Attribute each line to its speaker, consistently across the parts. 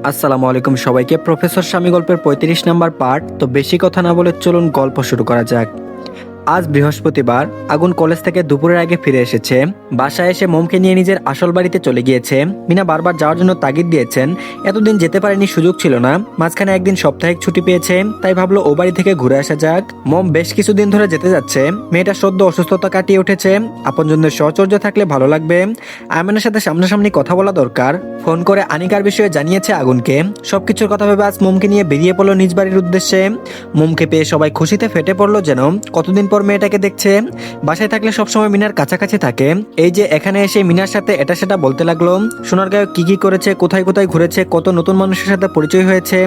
Speaker 1: আসসালামু আলাইকুম সবাইকে। প্রফেসর স্বামী গল্পের ৩৫ নাম্বার পার্ট। তো বেশি কথা না বলে চলুন গল্প শুরু করা যাক। আজ বৃহস্পতিবার। আগুন কলেজ থেকে দুপুরের আগে ফিরে এসেছে। বাসায় এসে মোমকে নিয়ে নিজের আসল বাড়িতে চলে গিয়েছে। মিনা বারবার যাওয়ার জন্য তাগিদ দিয়েছেন। এতদিন যেতে পারেনি, সুযোগ ছিল না। মাঝখানে একদিন সাপ্তাহিক ছুটি পেয়েছে, তাই ভাবলো ও বাড়ি থেকে ঘুরে আসা যাক। মোম বেশ কিছুদিন ধরে যেতে যাচ্ছে। মেয়েটা সদ্য অসুস্থতা কাটিয়ে উঠেছে। আপনজনদের সহচর্য থাকলে ভালো লাগবে। আয়মানের সাথে সামনাসামনি কথা বলা দরকার। ফোন করে আনিকার বিষয়ে জানিয়েছে আগুনকে। সবকিছুর কথা ভেবে আজ মোমকে নিয়ে বেরিয়ে পড়লো নিজ বাড়ির উদ্দেশ্যে। মোমকে পেয়ে সবাই খুশিতে ফেটে পড়লো যেন। কতদিন পর মেয়েটাকে দেখছে। বাসায় থাকলে সবসময় মিনার কাছাকাছি থাকে। এই যে এখানে এসে মিনার সাথে এটা সেটা বলতে লাগলো। সোনারগাঁও কি কি করেছে, কোথায় কোথায় ঘুরেছে, কত নতুন মানুষের সাথে পরিচয় হয়েছে,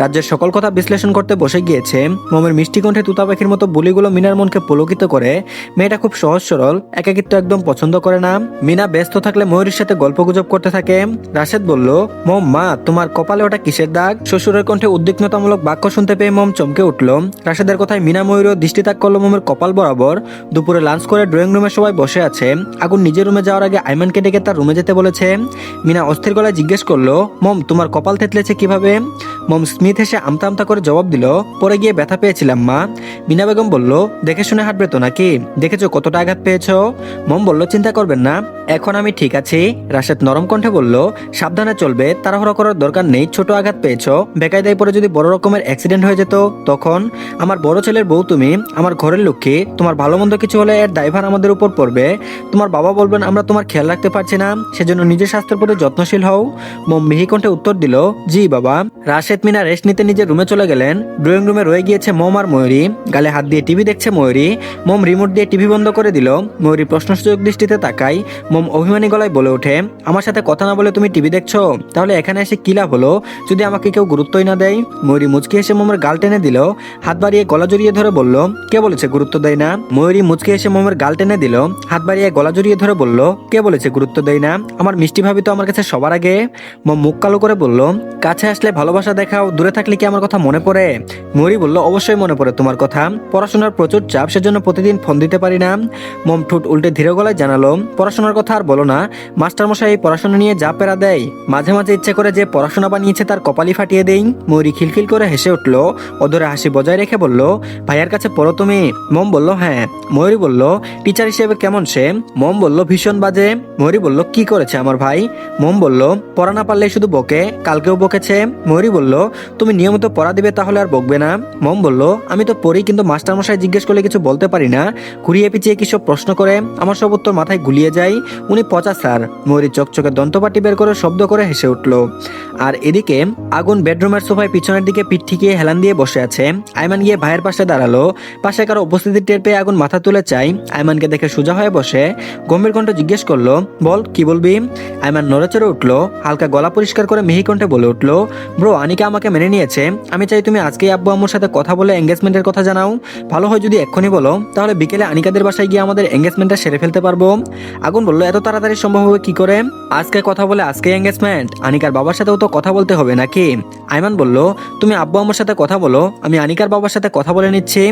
Speaker 1: রাজ্যের সকল কথা বিশ্লেষণ করতে বসে গিয়েছে। মোমের মিষ্টি কণ্ঠে তুতা পাখির মতো বলিগুলো মিনার মনকে পুলকিত করে। মেয়েটা খুব সহজ সরল, একাকিত্ব একদম পছন্দ করে না। মিনা ব্যস্ত থাকলে ময়ূরীর সাথে গল্পগুজব করতে থাকে। রাশেদ বলল, মম মা, তোমার কপালে ওটা কিসের দাগ? শ্বশুরের কণ্ঠে উদ্বিগ্নতামূলক বাক্য শুনতে পেয়ে মম চমকে উঠল। রাশেদের কথায় মিনা ময়ূরও দৃষ্টি তাক করলো মোমের কপাল বরাবর। দুপুরে লাঞ্চ করে ড্রয়িং রুমে সবাই বসে আছে। আগুন নিজের রুমে যাওয়ার আগে আইমানকে ডেকে তার রুমে যেতে বলেছে। মিনা অস্থির গলায় জিজ্ঞেস করলো, মম তোমার কপাল থেতলেছে কিভাবে? মম স্মিথ হেসে আমতা আমতা করে জবাব দিল, পরে গিয়ে ব্যথা পেয়েছিলাম মা। মিনা বেগম বলল, দেখে শুনে হাঁটবে তো নাকি? দেখেছো কতটা আঘাত পেয়েছো? মম বলল, চিন্তা করবেন না, এখন আমি ঠিক আছি। রাশেদ নরম কণ্ঠে বলল, সাবধানে চলবে, তাড়াহুড়ো করার দরকার নেই। ছোট আঘাত পেয়েছো, বেকায়দায় পরে যদি বড় রকমের অ্যাক্সিডেন্ট হয়ে যেত তখন? আমার বড় ছেলের বউ তুমি, আমার ঘরের লক্ষ্মী। তোমার ভালো মন্দ কিছু হলে এর দায়ভার আমাদের উপর পড়বে। তোমার বাবা বলবেন আমরা তোমার খেয়াল রাখতে পারছি না, সেজন্য নিজের স্বাস্থ্যের প্রতি যত্নশীল হও। মম মিহি কণ্ঠে উত্তর দিল, জি বাবা। রাশেদ মিনা রেস্ট নিতে নিজের রুমে চলে গেলেন। ড্রয়িং রুমে রয়ে গিয়েছে মম আর ময়ূরী। গালে হাত দিয়ে টিভি দেখছে ময়ূরী। মম রিমোট দিয়ে টিভি বন্ধ করে দিল। ময়ূরী প্রশ্নসূচক দৃষ্টিতে তাকাই। মম অভিমানী গলায় বলে ওঠে, আমার সাথে কথা না বলে তুমি টিভি দেখছো? তাহলে এখানে এসে কি লাভ হলো যদি আমাকে কেউ গুরুত্বই না দেয়? ময়ূরী মুচকি এসে মোমের গাল টেনে দিল। হাত বাড়িয়ে গলা জড়িয়ে ধরে বলল, কে বলেছে গুরুত্ব দেয় না? ময়ূরী মুচকি এসে মোমের গাল টেনে দিল। হাত বাড়িয়ে গলা জড়িয়ে ধরে বলল, কে বলেছে গুরুত্ব দেয় না? আমার মিষ্টি ভাবি তো আমার কাছে সবার আগে। মম মুখ কালো করে বলল, কাছে আসলে ভালোবাসা দেখাও, দূরে থাকলে কি আমার কথা মনে পড়ে? ময়ূরী বলল, অবশ্যই মনে পড়ে তোমার কথা। পড়াশোনার প্রচুর চাপ, সেজন্য প্রতিদিন ফোন দিতে পারি না। মম ঠোঁট উল্টে ধীরে গলায় জানালো, পড়াশোনার কথা আর বলো না। মাস্টারমশাই এই পড়াশোনা নিয়ে যা পেরা দেয়, মাঝে মাঝে ইচ্ছে করে যে পড়াশোনা বানিয়েছে তার কপালই ফাটিয়ে দেই। ময়ূরী খিলখিল করে হেসে উঠল। অধরে হাসি বজায় রেখে বলল, ভাইয়ার কাছে পড়ো তুমি? মম বলল, হ্যাঁ। ময়ূরী বলল, টিচার হিসেবে কেমন সে? মম বলল, ভীষণ বাজে। ময়ূরী বলল, কি করেছে আমার ভাই? মম বলল, পড়া না পারলে শুধু বকে, কালকেও বকেছে। ময়ূরী বলল, তুমি নিয়মিত পড়া দিবে তাহলে আর বকবে না। মম বলল, আমি তো পড়ি, কিন্তু মাস্টারমশাই জিজ্ঞেস করলে কিছু বলতে পারি না। ঘুরিয়ে পিছিয়ে কি সব প্রশ্ন করে, আমার সব উত্তর মাথায় গুলিয়ে যায়। উনি পচা স্যার। ময়ূরী চকচকে দন্তপাটি বের করে শব্দ করে হেসে উঠল। আর এদিকে আগুন বেডরুমের সোফায় পিছনের দিকে পিঠ ঠিকিয়ে হেলান দিয়ে বসে আছে। আইমান গিয়ে ভাইয়ের পাশে দাঁড়ালো। পাশে কারো উপস্থিতি টের পেয়ে আগুন মাথা তুলে চাই। আইমানকে দেখে সোজা হয়ে বসে গম্ভীর কণ্ঠ জিজ্ঞেস করলো, বল কি বলবি? আইমান নড়েচড়ে উঠলো। হালকা গলা পরিষ্কার করে মিহি কণ্ঠে বলে উঠলো, ব্রো, আনিকা আমাকে মেনে নিয়েছে। আমি চাই তুমি আজকেই আব্বু আম্মুর সাথে কথা বলে এঙ্গেজমেন্টের কথা জানাও। ভালো হয় যদি এক্ষুনি বলো, তাহলে বিকেলে আনিকাদের বাসায় গিয়ে আমাদের এঙ্গেজমেন্টটা সেরে ফেলতে পারবো। আগুন বলল, এত তাড়াতাড়ি সম্ভব হবে কি করে? আজকে কথা বলে আজকে এঙ্গেজমেন্ট? আনিকার বাবার সাথেও তো কথা বলতে হবে নাকি? আইমান বলল, তুমি আব্বু আম্মুর সাথে কথা বলো, আমি আনিকার বাবার সাথে কথা বলে নিচ্ছি।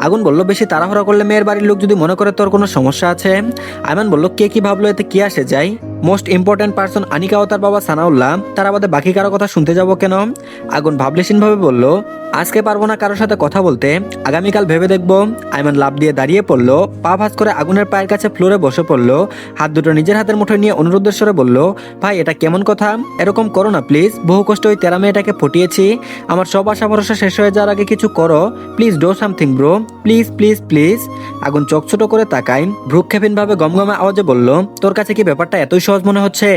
Speaker 1: আগুন বলল, বেশি তাড়াহুড়া করলে মেয়ের বাড়ির লোক যদি মনে করে তোর কোনো সমস্যা আছে। আইমান বলল, কে কি ভাবলো এতে কি আসে যায়? মোস্ট ইম্পর্টেন্ট পার্সন আনিকা ও তার বাবা সানাউল্লাহ, তারা বাদে বাকি কারো কথা শুনতে যাবো কেন? আগুন ভাবলেশীন ভাবে বলল, আজকে পারবো না কারোর সাথে কথা বলতে, আগামীকাল ভেবে দেখবো। আইমান লাফ দিয়ে দাঁড়িয়ে পড়লো। পা ভাঁজ করে আগুনের পায়ের কাছে ফ্লোরে বসে পড়লো। হাত দুটো নিজের হাতের মুঠোয় নিয়ে অনুরোধের স্বরে বলল, ভাই এটা কেমন কথা? এরকম করো না প্লিজ। বহু কষ্ট ওই তেরা মেয়েটাকে পটিয়েছি। আমার সব আশা ভরসা শেষ হয়ে যাওয়ার আগে কিছু করো please, do something bro, please please please. আগুন চোখ ছোট করে তাকাই। ভ্রুক্ষেপহীন ভাবে গমগমে আওয়াজে বলল, তোর কাছে কি ব্যাপারটা এতই সহজ মনে হচ্ছে?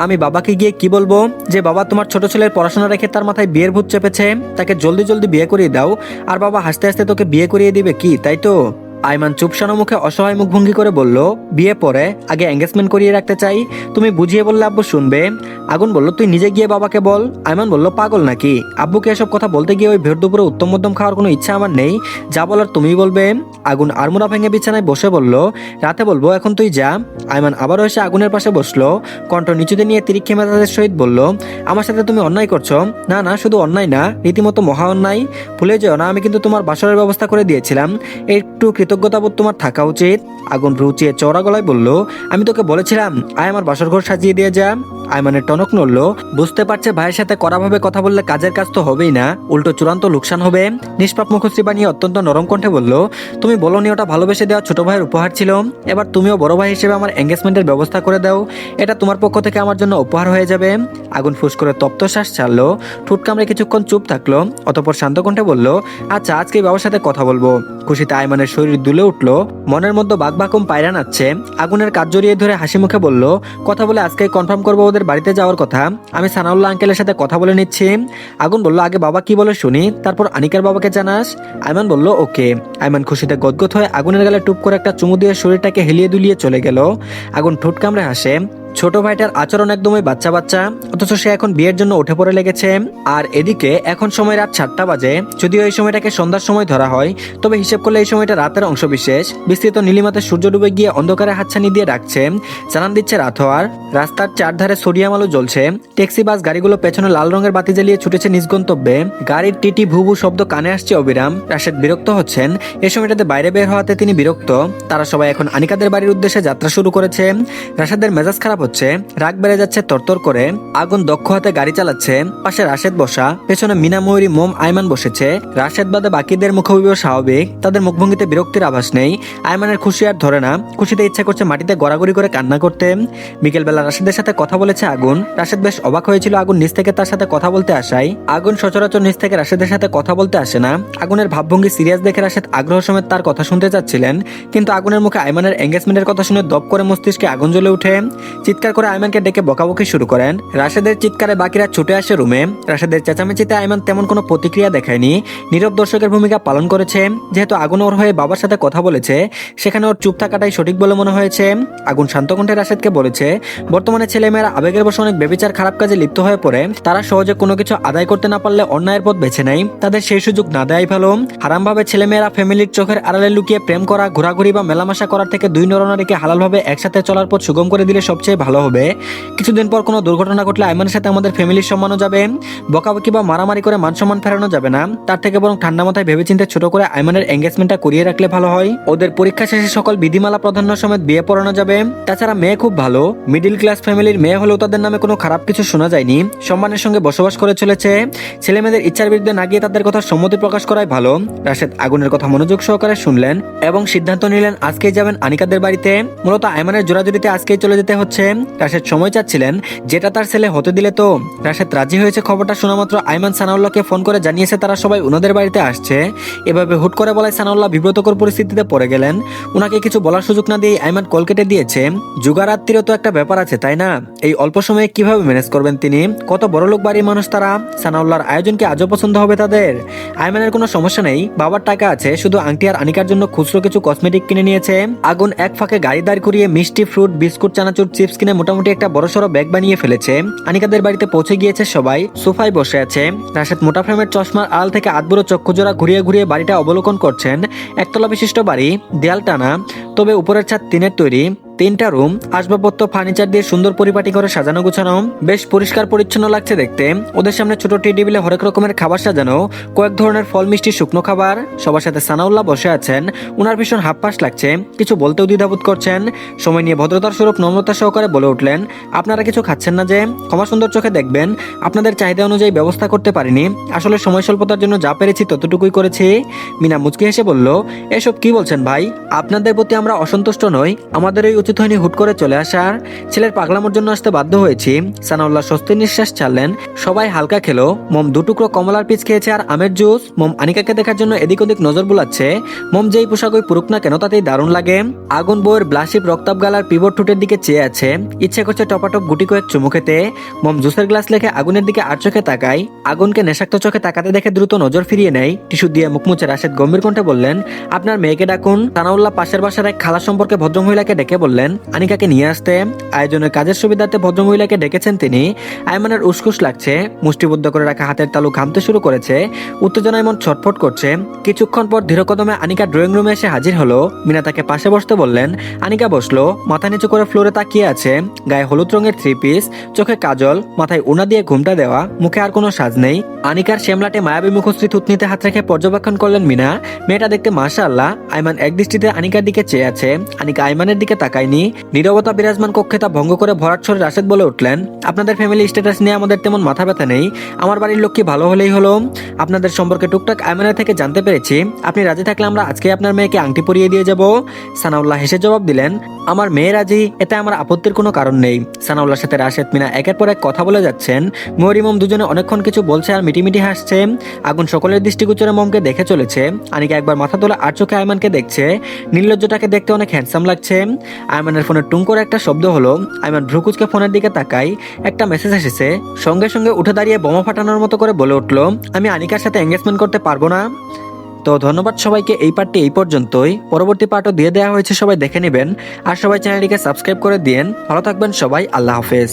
Speaker 1: আমি বাবাকে গিয়ে কি বলবো? যে বাবা তোমার ছোট ছেলের পড়াশোনা রেখে তার মাথায় বিয়ের ভূত চেপেছে, তাকে জলদি জলদি বিয়ে করিয়ে দাও। আর বাবা হাসতে হাসতে তোকে বিয়ে করিয়ে দিবে কি, তাই তো? আইমান চুপসানো মুখে অসহায় মুখভঙ্গি করে বলল, বিয়ে পরে, আগে এঙ্গেজমেন্ট করিয়ে রাখতে চাই। তুমি বুঝিয়ে বললে আব্বু শুনবে। আগুন বলল, তুই নিজে গিয়ে বাবাকে বল। আইমান বলল, পাগল নাকি? আব্বুকে এসব কথা বলতে গিয়ে ওই ভের দুপুরে উত্তম মধ্যম খাওয়ার কোনো ইচ্ছা আমার নেই। যা বলার তুমিই বলবে। আগুন আড়মোড়া ভেঙে বিছানায় বসে বলল, রাতে বলবো, এখন তুই যা। আইমান আবারও এসে আগুনের পাশে বসলো। কণ্ঠ নিচুতে নিয়ে তিরিক্ষি মেজাজের সহিত বলল, আমার সাথে তুমি অন্যায় করছো। না না, শুধু অন্যায় না, রীতিমতো মহা অন্যায়। ভুলে যেও না, আমি কিন্তু তোমার বাসরের ব্যবস্থা করে দিয়েছিলাম। একটু কৃতজ্ঞতাবোধ তোমার থাকা উচিত। আগুন রুচিয়ে চওড়া গলায় বলল, আমি তোকে বলেছিলাম আয় আমার বাসর ঘর সাজিয়ে দিয়ে যা। আয়মানের টনক নড়ল, বুঝতে পারছে ভাইয়ের সাথে কড়াভাবে কথা বললে কাজের কাজ তো হবেই না, উল্টো চূড়ান্ত লোকসান হবে। নিষ্পাপ মুখশ্রী বানিয়ে অত্যন্ত নরম কণ্ঠে বলল, তুমি বলোনি ওটা ভালোবেসে দেওয়া ছোট ভাইয়ের উপহার ছিল, এবার তুমিও বড় ভাই হিসেবে আমার এঙ্গেজমেন্টের ব্যবস্থা করে দাও, এটা তোমার পক্ষ থেকে আমার জন্য উপহার হয়ে যাবে। আগুন ফুস করে তপ্ত শ্বাস ছাড়লো, ঠোঁট কামড়ে কিছুক্ষণ চুপ থাকলো, অতঃপর শান্ত কণ্ঠে বলল, আচ্ছা আজকে বাবার সাথে কথা বলবো। খুশিতে আয়মানের শরীর দুলে উঠলো, মনের মধ্যে বাঘবাকুম পায়রা নাচছে। আগুনের কাজ জড়িয়ে ধরে হাসি মুখে বলল, কথা বলে আজকে কনফার্ম করবো ওদের বাড়িতে যাওয়ার কথা, আমি সানাউল্লাহ আঙ্কেলের সাথে কথা বলে নিচ্ছি। আগুন বলল, আগে বাবা কি বলে শুনি, তারপর আনিকার বাবাকে জানাস। আয়মান বলল, ওকে। আয়মান খুশিতে গদগদ হয়ে আগুনের গালে টুপ করে একটা চুমু দিয়ে শরীরটাকে হেলিয়ে দুলিয়ে চলে গেল। আগুন ঠোঁট কামড়ে হাসে, ছোট ভাইটার আচরণ একদমই বাচ্চা বাচ্চা, অথচ সে এখন বিয়ের জন্য উঠে পড়ে লেগেছে। আর এদিকে এখন সময় রাত 7টা বাজে, যদিও এই সময়টাকে সন্ধ্যার সময় ধরা হয়, তবে হিসেব করলে এই সময়টা রাতের অংশ বিশেষ। বিস্তৃত নীলিমাতে সূর্য ডুবে গিয়ে অন্ধকারে হাতছানি দিয়ে ডাকছে, জানান দিচ্ছে রাত হওয়ার। রাস্তার চারধারে সোডিয়াম আলো জ্বলছে, ট্যাক্সি বাস গাড়িগুলো পেছনে লাল রঙের বাতি জ্বালিয়ে ছুটেছে নিজ গন্তব্যে। গাড়ির টিটি ভুভু শব্দ কানে আসছে অবিরাম। রাশেদ বিরক্ত হচ্ছেন, এই সময়টাতে বাইরে বের হওয়াতে তিনি বিরক্ত। তারা সবাই এখন আনিকাদের বাড়ির উদ্দেশ্যে যাত্রা শুরু করেছে। রাশেদের মেজাজ খারাপ হচ্ছে, রাগ বেড়ে যাচ্ছে তরতর করে। আগুন দক্ষ হাতে গাড়ি চালাচ্ছে, পাশে রাশেদ বসা, পেছনে মিনা ময়ূরী মোম আয়মান বসেছে। রাশেদ বাদে বাকিদের মুখভঙ্গি স্বাভাবিক, তাদের মুখভঙ্গিতে বিরক্তির আভাস নেই। আয়মানের খুশি আর ধরে না, খুশিতে ইচ্ছা করছে মাটিতে গড়াগড়ি করে কান্না করতে। বিকেলবেলা রাশেদের সাথে কথা বলেছে আগুন। রাশেদ বেশ অবাক হয়েছিল আগুন নিজ থেকে তার সাথে কথা বলতে আসায়। আগুন সচরাচর নিজ থেকে রাশেদের সাথে কথা বলতে আসে না। আগুনের ভাবভঙ্গি সিরিয়াস দেখে রাশেদ আগ্রহ সমেত তার কথা শুনতে চাচ্ছিলেন, কিন্তু আগুনের মুখে আয়মানের এঙ্গেজমেন্টের কথা শুনে দপ করে মস্তিষ্কে আগুন জ্বলে উঠে। চিৎকার করে আয়মানকে ডেকে বকাবকি শুরু করেন। রাশেদের চিৎকারে বাকিরা ছুটে আসে রুমে। রাশেদের চেঁচামেচিতে আয়মান তেমন কোনো প্রতিক্রিয়া দেখায়নি, নীরব দর্শকের ভূমিকা পালন করেছে। যেহেতু আগুন ওর হয়ে বাবার সাথে কথা বলেছে, সেখানে ওর চুপ থাকাটাই সঠিক বলে মনে হয়েছে। আগুন শান্ত কণ্ঠে রাশেদকে বলেছে, বর্তমানে ছেলেমেয়েরা আবেগের বশে অনেক বেবিচার খারাপ কাজে লিপ্ত হয়ে পড়ে, তারা সহজে কোনো কিছু আদায় করতে না পারলে অন্যায়ের পথ বেছে নেয়, তাদের সেই সুযোগ না দেয় ভালো। হারামভাবে ছেলেমেয়েরা ফ্যামিলির চোখের আড়ালে লুকিয়ে প্রেম করা, ঘোরাঘুরি বা মেলামেশা করার থেকে দুই নরনারীকে হালালভাবে একসাথে চলার পথ সুগম করে দিলে সবচেয়ে ভালো হবে। কিছুদিন পর কোনো দুর্ঘটনা ঘটলে আয়মানের সাথে আমাদের ফ্যামিলির সম্মানও যাবে, বকাবকি বা মারামারি করে মান সম্মান ফেরানো যাবে না। তার থেকে বরং ঠান্ডা মাথায় ভেবেচিন্তে ছোট করে আয়মানের এঙ্গেজমেন্টটা করিয়ে রাখলে ভালো হয়। ওদের পরীক্ষা শেষে সকল বিধিমালা প্রাধান্য সমেত বিয়ে পড়ানো যাবে। তাছাড়া মেয়ে খুব ভালো, মিডিল ক্লাস ফ্যামিলির মেয়ে হলেও তাদের নামে কোনো খারাপ কিছু শোনা যায়নি, সম্মানের সঙ্গে বসবাস করে চলেছে। ছেলে মেয়েদের ইচ্ছার বিরুদ্ধে না গিয়ে তাদের কথা সম্মতি প্রকাশ করাই ভালো। রাশেদ আগুনের কথা মনোযোগ সহকারে শুনলেন এবং সিদ্ধান্ত নিলেন আজকেই যাবেন আনিকাদের বাড়িতে। মূলত আয়মানের জোড়াজুড়িতে আজকেই চলে যেতে হচ্ছে। রাশেদ সময় চাচ্ছিলেন, যেটা তার ছেলে হতে দিলে তো। রাশেদ রাজি হয়েছে। খবরটা শোনা মাত্র আয়মান সানাউল্লাহকে ফোন করে জানিয়েছে তারা সবাই ওনাদের বাড়িতে আসছে। এভাবে হুট করে বলায় সানাউল্লাহ বিব্রতকর পরিস্থিতিতে পড়ে গেলেন। ওনাকে কিছু বলার সুযোগ না দিয়ে আয়মান কল কেটে দিয়েছে। যুগারাত্রিরও তো একটা ব্যাপার আছে, তাই না? এই অল্প সময়ে কিভাবে ম্যানেজ করবেন তিনি? কত বড় লোক বাড়ির মানুষ তারা। সানাউল্লাহর আয়োজন কি আজও পছন্দ হবে তাদের? আয়মানের কোনো সমস্যা নেই, বাবার টাকা আছে, শুধু আংটি আর আনিকার জন্য খুচরো কিছু কসমেটিক কিনে নিয়েছে। আগুন এক ফাঁকে গাড়ি দাঁড় করিয়ে মিষ্টি, ফ্রুট, বিস্কুট, চানাচুর, চিপস কিনে মোটামুটি একটা বড়সড় ব্যাগ বানিয়ে ফেলেছে। আনিকাদের বাড়িতে পৌঁছে গিয়েছে সবাই, সোফায় বসে আছে। রাশেদ মোটা ফ্রেমের চশমার আড়াল থেকে আধবুড়ো চক্ষুজোড়া ঘুরিয়ে ঘুরিয়ে বাড়িটা অবলোকন করছেন। একতলা বিশিষ্ট বাড়ি, দেয়াল টানা, তবে উপরের ছাদ টিনের তৈরি। 3টা রুম, আসবাবপত্র, ফার্নিচার দিয়ে সুন্দর পরিপাটি করে সাজানো গুছানো, বেশ পরিষ্কার পরিচ্ছন্ন লাগছে দেখতে। ওদের সামনে ছোট টি টেবিলে হরেক রকমের খাবার সাজানো, কয়েক ধরনের ফল, মিষ্টি, শুকনো খাবার। সবার সাথে সানাউল্লাহ বসে আছেন। উনার ভীষণ হাপ্পাস লাগছে, কিছু বলতেও দ্বিধাবোধ করছেন। সময় নিয়ে ভদ্রতার স্বরূপ নম্রতা সহকারে বলে উঠলেন, আপনারা কিছু খাচ্ছেন না যে? ক্ষমা সুন্দর চোখে দেখবেন, আপনাদের চাহিদা অনুযায়ী ব্যবস্থা করতে পারিনি, আসলে সময় স্বল্পতার জন্য যা পেরেছি ততটুকুই করেছি। মিনা মুচকি হেসে বলল, এসব কি বলছেন ভাই? আপনাদের প্রতি আমরা অসন্তুষ্ট নই, আমাদেরই উচিত হয়নি হুট করে চলে আসার। ছেলের পাগলামোর জন্য আসতে বাধ্য হয়েছি। সানাউল্লাহ স্বস্তির নিঃশ্বাস ছাড়লেন। সবাই হালকা খেলো। মম 2 টুকরো কমলার পিস খেয়েছে আর আমের জুস। মম আনিকাকে দেখার জন্য এদিক ওদিক নজর বুলাচ্ছে। মম যেই পোশাকই পরুক না কেন তাতেই দারুণ লাগে। আগুন বউয়ের ব্লাশিপ রক্তাব গালার পিভট ঠোঁটের দিকে চেয়ে আছে, ইচ্ছে করছে টপাটপ গুটি কয়েক চুমু খেতে। মম জুসের গ্লাস লেখে আগুনের দিকে আর চোখে তাকায়। আগুনকে নেশাক্ত চোখে তাকাতে দেখে দ্রুত নজর ফিরিয়ে নেয়। টিস্যু দিয়ে মুখ মুছে রাশেদ গম্ভীর কণ্ঠে বললেন, আপনার মেয়েকে ডাকুন। সানাউল্লাহ পাশের বাসার এক খালা সম্পর্কে ভদ্রমহিলাকে ডেকে বললেন, বললেন আনিকাকে নিয়ে আসতে। আয়োজনের কাজের সুবিধার্থে ভদ্রমহিলাকে ডেকেছেন তিনি। আয়মানের উসকুস লাগছে, মুষ্টিবদ্ধ করে রাখা হাতের তালু ঘামতে শুরু করেছে, উত্তেজনায় মন ছটফট করছে। কিছুক্ষণ পর ধীরকদমে আনিকা ড্রয়িং রুমে এসে হাজির হলো। মিনা তাকে পাশে বসতে বললেন। আনিকা বসলো, মাথা নিচু করে ফ্লোরে তাকিয়ে আছে। গায়ে হলুদ রঙের 3 পিস, চোখে কাজল, মাথায় উনা দিয়ে ঘুমটা দেওয়া, মুখে আর কোনো সাজ নেই। আনিকার শ্যামলাটে মায়াবী মুখশ্রী থুতনিতে হাত রেখে পর্যবেক্ষণ করলেন মিনা। মেয়েটা দেখতে মাশাআল্লাহ। আয়মান এক দৃষ্টিতে আনিকার দিকে চেয়ে আছে, আনিকা আয়মানের দিকে তাকায়নি। নীরবতা বিরাজমান কক্ষে তা ভঙ্গ করে ভরাট স্বরে রাশেদ বলে উঠলেন, আপনাদের ফ্যামিলি স্ট্যাটাস নিয়ে আমাদের তেমন মাথা ব্যথা নেই। আমার বাড়ির লোক কি ভালো হলেই হলো। আপনাদের সম্পর্কে টুকটাক আয়মানের থেকে জানতে পেরেছি। আপনি রাজি থাকলে আমরা আজকে আপনার মেয়েকে আংটি পরিয়ে দিয়ে যাব। সানাউল্লাহ হেসে জবাব দিলেন, আমার মেয়ে রাজি, এতে আমার আপত্তির কোনো কারণ নেই। সানাউল্লাহর সাথে রাশেদ মিনা একের পর এক কথা বলে যাচ্ছেন। মরিয়ম দুজনে অনেকক্ষণ কিছু বলছে আর মিটিমিটি হাসছে। আগুন সকলের দৃষ্টিগোচরে মমকে দেখে চলেছে। আনিকা একবার মাথা তোলা আর চোখে আয়মানকে দেখছে। নির্লজ্জটাকে দেখতে অনেক হ্যান্ডসাম লাগছে। আয়মানের ফোনে টুং করে একটা শব্দ হলো। আয়মান ভ্রুকুচকে ফোনের দিকে তাকাই। একটা মেসেজ এসেছে। সঙ্গে সঙ্গে উঠে দাঁড়িয়ে বোমা ফাটানোর মতো করে বলে উঠলো, আমি আনিকার সাথে এঙ্গেজমেন্ট করতে পারবো না। তো ধন্যবাদ সবাইকে, এই পার্টটি এই পর্যন্তই। পরবর্তী পার্টও দিয়ে দেওয়া হয়েছে, সবাই দেখে নেবেন। আর সবাই চ্যানেলটিকে সাবস্ক্রাইব করে দিন। ভালো থাকবেন সবাই, আল্লাহ হাফেজ।